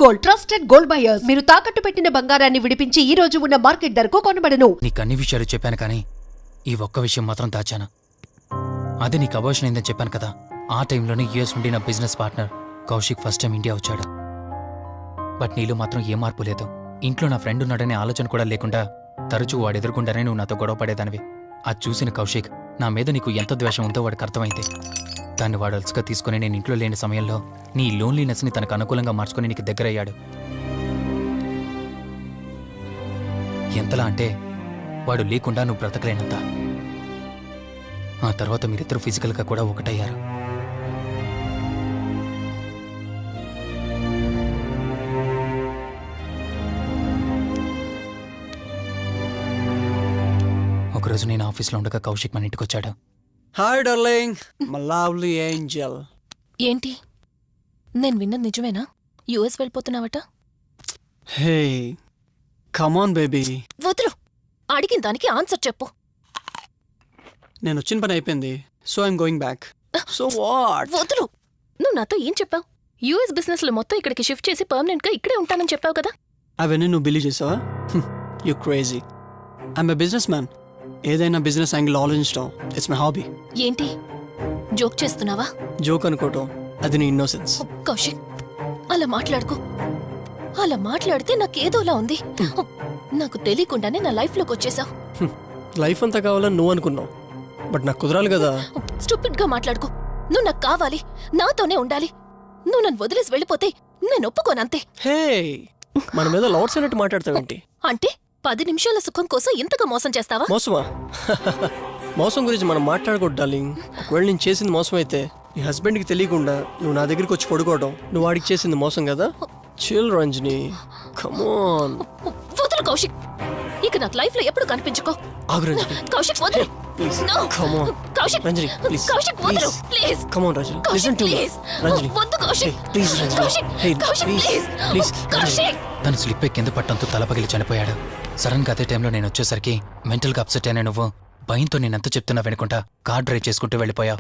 Gold, trusted gold buyers. మీరు తాకట్టు పెట్టిన బంగారాన్ని విడిపించి ఈ రోజు ఉన్న మార్కెట్ ధరకు కొనబడను. నీకు అన్ని విషయాలు చెప్పాను కానీ ఈ ఒక్క విషయం మాత్రం దాచాను. అది నీకు అబార్షన్ అయిందని చెప్పాను కదా. ఆ టైంలోనే యూఎస్ నుండి నా business partner Kaushik first time India వచ్చాడు. బట్ నీలో మాత్రం ఏ మార్పు లేదు. ఇంట్లో నా ఫ్రెండ్ ఉన్నాడనే ఆలోచన కూడా లేకుండా తరచూ వాడు ఎదుర్కొండానే నువ్వు నాతో గొడవ పడేదానివి. అది చూసిన కౌశిక్ నా మీద నీకు ఎంత ద్వేషం ఉందో వాడికి అర్థమైంది. దాన్ని వాడు అలసిగా తీసుకుని నేను ఇంట్లో లేని సమయంలో నీ లోన్లీనెస్ని తనకు అనుకూలంగా మార్చుకుని నీకు దగ్గరయ్యాడు. ఎంతలా అంటే వాడు లేకుండా నువ్వు బ్రతకలేనంత. ఆ తర్వాత మీరిద్దరూ ఫిజికల్గా కూడా ఒకటయ్యారు. ఒకరోజు నేను ఆఫీస్లో ఉండగా కౌశిక్ మన ఇంటికి వచ్చాడు. Hi darling, my lovely angel. ఏంటి, నేను విన్నది నిజమేనా? యుఎస్ వెళ్ళిపోతున్నావట? Hey come on baby. వదులు, అడిగిన దానికి ఆన్సర్ చెప్పు. నేను వచ్చిన పని అయిపోయింది, so I'm going back. So what? వదులు, నువ్వు నాతో ఏం చెప్పావు? యుఎస్ బిజినెస్ లో మొత్తం ఇక్కడికి షిఫ్ట్ చేసి పర్మనెంట్ గా ఇక్కడే ఉంటానని చెప్పావు కదా. అవన్నీ నువ్వు బిలీవ్ చేసావా? You crazy. I'm a business man. ఏదైనా బిజినెస్ యాంగిల్ ఆలోచించడం ఇట్స్ మై హాబీ. ఏంటి, జోక్ చేస్తున్నావా? జోక్ అనుకోవటం అది నీ ఇన్నోసెన్స్. కౌశిక్, అలా మాట్లాడుకో. అలా మాట్లాడితే నాకేదోలా ఉంది. నాకు తెలియకుండానే నా లైఫ్ లోకి వచ్చేసావు. లైఫ్ అంతా కావాలని నువ్వు అనుకున్నావు, బట్ నాకు కుదరాలి కదా. స్టూపిడ్ గా మాట్లాడుకో. నువ్వు నాకు కావాలి, నాతోనే ఉండాలి. నువ్వు నన్ను వదిలేసి వెళ్ళిపోతే నేను ఒప్పుకోనంతే. హే, మన మీద లవర్స్ అన్నట్టు మాట్లాడతావేంటి? అంటే 10 నిమిషాల సుఖం కోసం ఇంతగా మోసం చేస్తావా? మోసమా? మోసం గురించి మనం మాట్లాడకూడదు డార్లింగ్. ఒకవేళ నేను చేసింది మోసం అయితే నీ హస్బెండ్కి తెలియకుండా నువ్వు నా దగ్గరికి వచ్చి పడుకోవడం నువ్వు వాడికి చేసింది మోసం కదా. Chill Ranjani, come on. వదులు కౌశిక్, ఇక నాకు లైఫ్ లో ఎప్పుడు కనిపించుకో. ఆగు రంజని, కౌశిక్ వదులు. Please. No. Come on Kaushik, Ranjani, please. Kaushik వదులు please. Come on Ranjani, Kaushik listen to me. Please. Ranjani, వద్దు Kaushik. Please Ranjani. Kaushik, hey Kaushik please, please. Please. Kaushik. తను స్లిప్ అయి కింద పట్టడంతో తల పగిలి చనిపోయాడు. సడన్ గా అదే టైంలో నేను వచ్చేసరికి మెంటల్గా అప్సెట్ అయినా నువ్వు భయంతో నేనెంత చెప్తున్నా వినుకుంటా కార్ డ్రైవ్ చేసుకుంటూ వెళ్ళిపోయావు.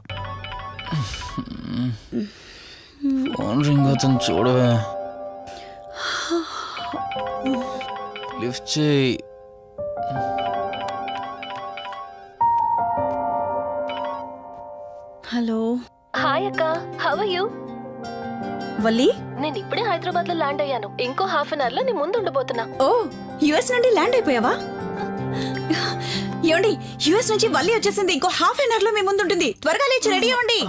ఫోన్ రింగ్ అవుతుంది చూడవే. లిఫ్ట్ చేయి. హలో. హాయ్ అక్క, హౌ ఆర్ యు? వల్లి, నేను ఇప్పుడే హైదరాబాద్ లో ల్యాండ్ అయ్యాను. ఇంకో హాఫ్ అన్ అవర్ లో నీ ముందు ఉండబోతున్నా. ఓ యుఎస్ నుండి ల్యాండ్ అయిపోయావా? ఏమండి, యుఎస్ నుంచి వల్లి వచ్చేసింది. ఇంకో హాఫ్ అన్ అవర్ లో మీ ముందు ఉంటుంది. త్వరగా లేచి రెడీ అవ్వండి.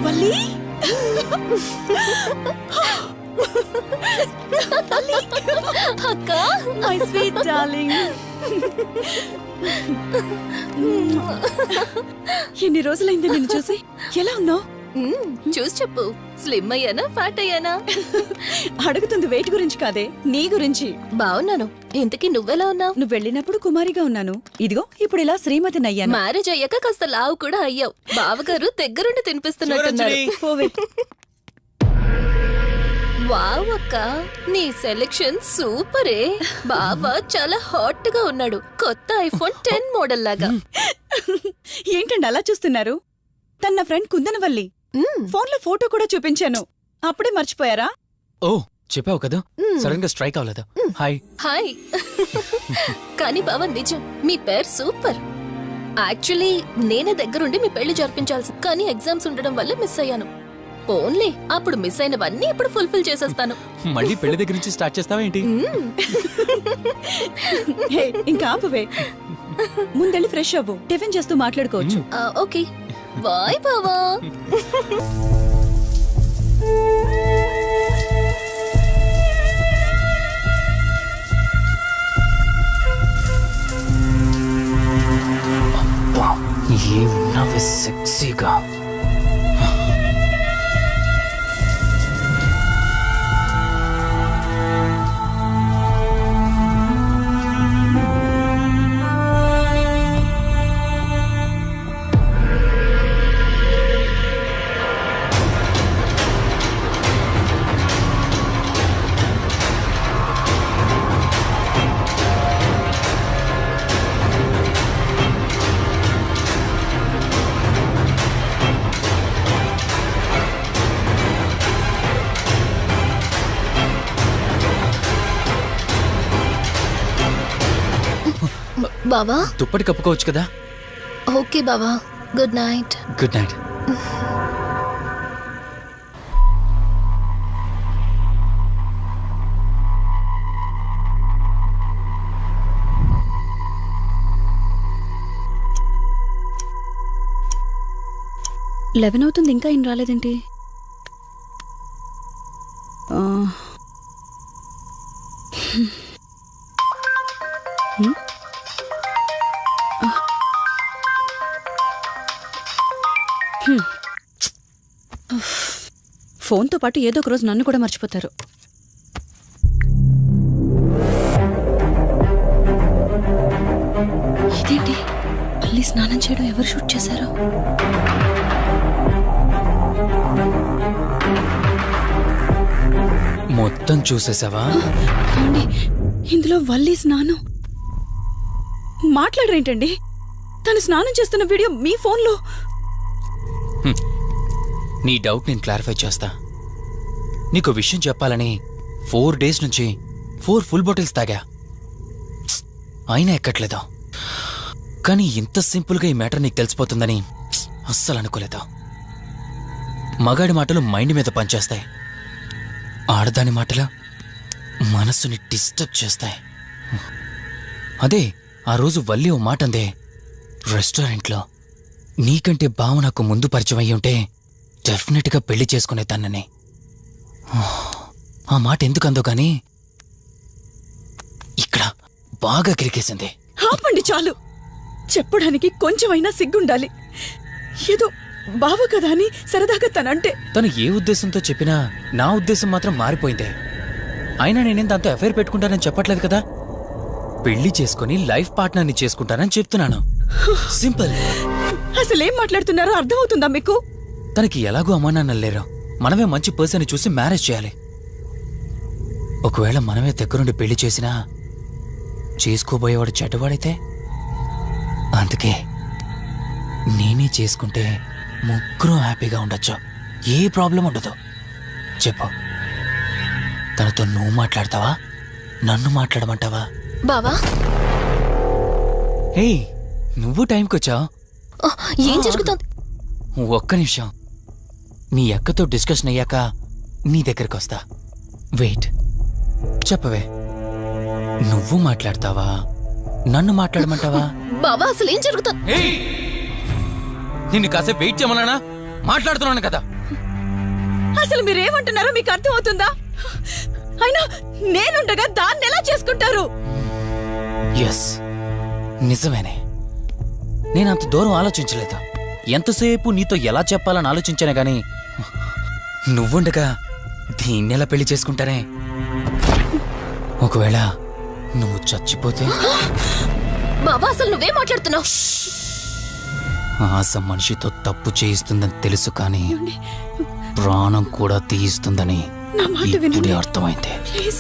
వల్లి, అక్క, మై స్వీట్ డార్లింగ్. ఎన్ని రోజులైంది నిన్ను చూసి. ఎలా ఉన్నావు? చూసి చెప్పు. స్లిమ్ అయ్యానా, ఫ్యాట్ అయ్యానా? అడుగుతుంది వెయిట్ గురించి కాదే, నీ గురించి. బాగున్నాను. ఇంతకీ నువ్వెలా ఉన్నావు? నువ్వు వెళ్ళినప్పుడు కుమారిగా ఉన్నాను. ఇదిగో ఇప్పుడు ఇలా శ్రీమతిని అయ్యాను. మ్యారేజ్ అయ్యాక కాస్త లావు కూడా అయ్యావు. బావగారు దగ్గరుండి తినిపిస్తున్నట్టున్నారు. పోవే. వావ్ అక్క, నీ సెలెక్షన్ సూపరే. బావ చాలా హాట్ గా ఉన్నాడు. కొత్త ఐఫోన్ 10 మోడల్ లాగా. ఏంటండి అలా చూస్తున్నారు? తన నా ఫ్రెండ్ కుందనవల్లి. ఫోన్ లో ఫోటో కూడా చూపించాను. అప్పుడే మర్చిపోయారా? ఓ చెప్పావు కదా, సడన్ గా స్ట్రైక్ అవ్వలేదు. హాయ్. హాయ్. కానీ బావ నిజం, మీ పేరు సూపర్. యాక్చువల్లీ నేనే దగ్గరుండి మీ పెళ్లి జరిపించాల్సి, కానీ ఎగ్జామ్స్ ఉండడం వల్ల మిస్ అయ్యాను. ఓన్లీ అప్పుడు మిస్ అయినవన్నీ ఇప్పుడు ఫుల్ఫిల్ చేసేస్తాను. మళ్ళీ పెళ్లి దగ్గర నుంచి స్టార్ట్ చేస్తావా ఏంటి? హే, ఇంకా ఆపువే. ముందెళ్ళి ఫ్రెష్ అవ్వు, టిఫిన్ చేస్తూ మాట్లాడుకోవచ్చు. ఓకే బాయ్ బావా. ఏమున్నావే సెక్సీగా. బావా దుప్పటి కప్పుకోవచ్చు కదా. ఓకే బావా, good night. Good night. Eleven అవుతుంది, ఇంకా ఏం రాలేదేంటి? ఫోన్తో పాటు ఏదో ఒక రోజు నన్ను కూడా మర్చిపోతారు. ఇదేంటి, మళ్ళీ స్నానం చేయడం ఎవరు షూట్ చేశారు? మొత్తం చూసేసావా? ఏమండి, ఇందులో వల్లి స్నానం మాట్లాడరేంటండి? తను స్నానం చేస్తున్న వీడియో మీ ఫోన్లో. నీ డౌట్ నేను క్లారిఫై చేస్తా. నీకు విషయం చెప్పాలని 4 days నుంచి 4 full బాటిల్స్ తాగా, అయినా ఎక్కట్లేదు. కానీ ఇంత సింపుల్గా ఈ మ్యాటర్ నీకు తెలిసిపోతుందని అస్సలు అనుకోలేదు. మగాడి మాటలు మైండ్ మీద పనిచేస్తాయి, ఆడదాని మాటలు మనస్సుని డిస్టర్బ్ చేస్తాయి. అదే ఆ రోజు వల్లి ఓ మాట అందే రెస్టారెంట్లో, నీకంటే బావ నాకు ముందు పరిచయం అయ్యి ఉంటే డెఫినెట్గా పెళ్లి చేసుకునేదాన్నని. ఆ మాట ఎందుకందో కానీ ఇక్కడ బాగా కిరికేసింది. ఆపండి చాలు, చెప్పడానికి కొంచెమైనా సిగ్గుండాలి. ఏదో బావ కదా అని సరదాగా తనంటే. తను ఏ ఉద్దేశంతో చెప్పినా నా ఉద్దేశం మాత్రం మారిపోయిందే. అయినా నేనేం దాంతో అఫైర్ పెట్టుకుంటానని చెప్పట్లేదు కదా. పెళ్లి చేసుకుని లైఫ్ పార్ట్నర్ని చేసుకుంటానని చెప్తున్నాను. సింపుల్. అసలేం మాట్లాడుతున్నారో అర్థమవుతుందా మీకు? తనకి ఎలాగో అమ్మానాన్నలు లేరు, మనమే మంచి పర్సన్ చూసి మ్యారేజ్ చేయాలి. ఒకవేళ మనమే దగ్గరుండి పెళ్లి చేసినా చేసుకోబోయేవాడు చెడ్డవాడైతే, అందుకే నేనే చేసుకుంటే ముగ్గురం హ్యాపీగా ఉండొచ్చు, ఏ ప్రాబ్లం ఉండదు. చెప్పు, తనతో నువ్వు మాట్లాడతావా, నన్ను మాట్లాడమంటావా? బావా హే, నువ్వు టైంకొచ్చావు. ఏం జరుగుతుంది? ఒక్క నిమిషం, మీ అక్కతో డిస్కషన్ అయ్యాక నీ దగ్గరికి వస్తా. వెయిట్, చెప్పవే, నువ్వు మాట్లాడతావా, నన్ను మాట్లాడమంటావా? బావా అసలు ఏం జరుగుతుంది? నిన్ను కాసేపు వెయిట్ చేయమన్నానా? మాట్లాడుతున్నాను కదా. అసలు మీరేమంటున్నారో మీకు అర్థమవుతుందా? అయినా నేనుండగా దాన్ని ఎలా చేసుకుంటారు? ఎస్, నిజమేనే. నేనంత దూరం ఆలోచించలేదు. ఎంతసేపు నీతో ఎలా చెప్పాలని ఆలోచించానే గాని, నువ్వుండగా దీన్నెలా పెళ్లి చేసుకుంటానే? ఒకవేళ నువ్వు చచ్చిపోతే? బావా అసలు నువ్వేం మాట్లాడుతున్నావు? ఆశ మనిషితో తప్పు చేయిస్తుందని తెలుసు, కానీ ప్రాణం కూడా తీయిస్తుందని నా మాట ఇప్పుడే వినండి అర్థమైంది. ప్లీజ్.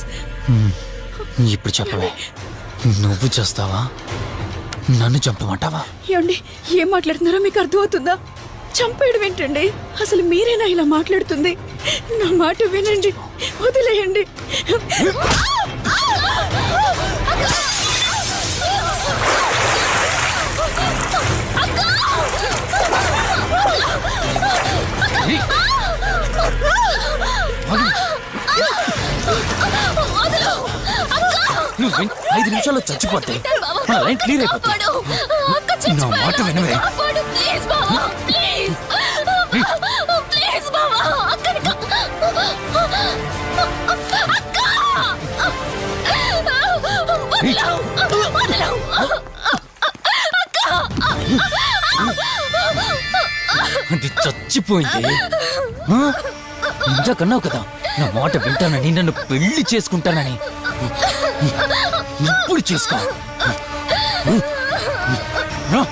ఇప్పుడు చెప్పవే, నువ్వు చేస్తావా, నన్ను చంపమంటావా? ఏమండి, ఏం మాట్లాడుతున్నారో మీకు అర్థమవుతుందా? చంపేయడం ఏంటండి? అసలు మీరేనా ఇలా మాట్లాడుతుంది? నా మాట వినండి, వదిలేయండి. నువ్వు 5 నిమిషాల్లో చచ్చిపోతే మన లైన్ క్లియర్ అయిపోతుంది. నా మాట వినవే. అది చచ్చిపోయింది. ఆ? ఇందాకన్నావు కదా నా మాట వింటానని, నన్ను పెళ్లి చేసుకుంటానని. ఇప్పుడు చేసుకో. రా.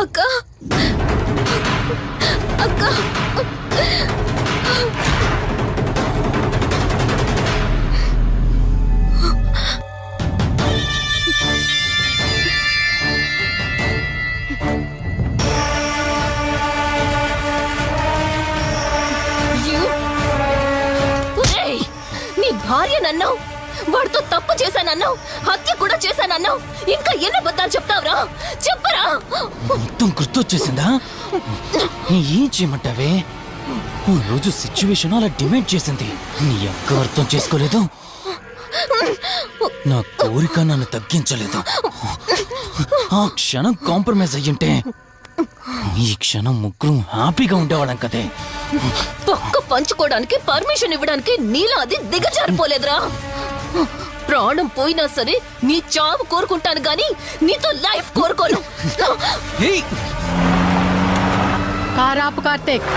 అక్క అక్క నీ భార్య నన్నావు, వాడితో తప్పు చేశానన్నావు, హత్య కూడా చేశానన్నావు. ఇంకా ఎన్ని అబద్ధాలు చెప్తావురా? చెప్పరా? మొత్తం గుర్తొచ్చేసిందా? ఏం చేయమంటావే? ఓ రోజు సిచ్యువేషన్ అలా డిమాండ్ చేసింది. నీ అక్క అర్థం చేసుకోలేదు, నా కోరిక నన్ను తగ్గించలేదు. ఆ క్షణం కాంప్రమైజ్ అయ్యుంటే ఈ క్షణం ముగ్గురు హ్యాపీగా ఉండేవాళ్ళం కదే. పక్క పంచుకోవడానికి పర్మిషన్ ఇవ్వడానికి నీలా అది దిగజారిపోలేదురా. ప్రాణం పోయినా సరే నీ చావు కోరుకుంటాను గాని నీతో లైఫ్ కోరుకోను. ఏయ్! కారాపు కార్తీక్